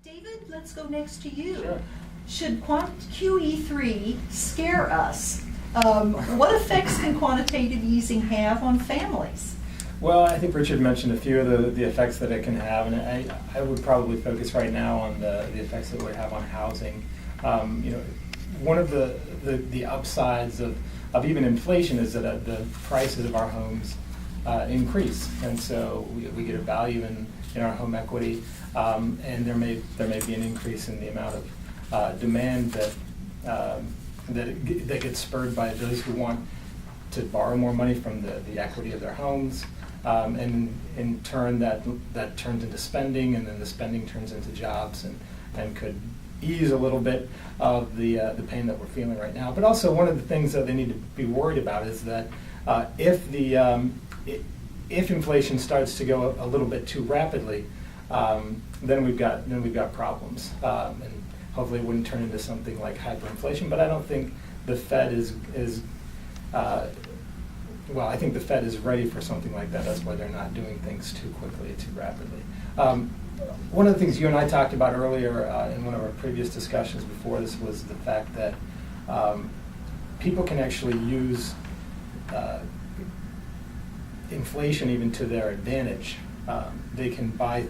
David, let's go next to you. Sure. Should QE3 scare us? What effects can quantitative easing have on families? Well, I think Richard mentioned a few of the effects that it can have, and I would probably focus right now on the effects that it would have on housing. One of the upsides of even inflation is that the prices of our homes increase, and so we get a value in our home equity, and there may be an increase in the amount of demand that gets spurred by those who want to borrow more money from the equity of their homes, and in turn that turns into spending, and then the spending turns into jobs, and could ease a little bit of the pain that we're feeling right now. But also, one of the things that they need to be worried about is that if inflation starts to go a little bit too rapidly, then we've got problems, and hopefully it wouldn't turn into something like hyperinflation. But I don't think the Fed is well, I think the Fed is ready for something like that. That's why they're not doing things too quickly, too rapidly. One of the things you and I talked about earlier in one of our previous discussions before this was the fact that people can actually use inflation even to their advantage. They can buy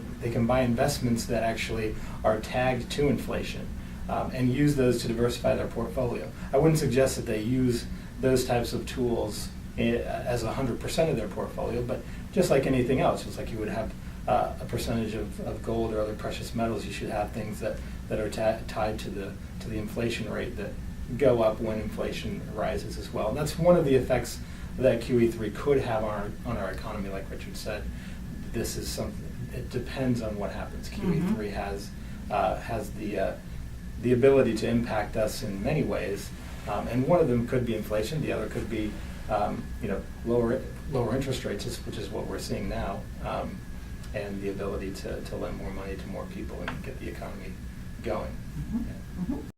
investments that actually are tagged to inflation and use those to diversify their portfolio. I wouldn't suggest that they use those types of tools as 100% of their portfolio, but just like anything else, just like you would have a percentage of gold or other precious metals, you should have things that are tied to the inflation rate that go up when inflation rises as well. And that's one of the effects that QE3 could have on our economy. Like Richard said, this is something. It depends on what happens. QE3 has the ability to impact us in many ways, and one of them could be inflation. The other could be lower interest rates, which is what we're seeing now, and the ability to lend more money to more people and get the economy going.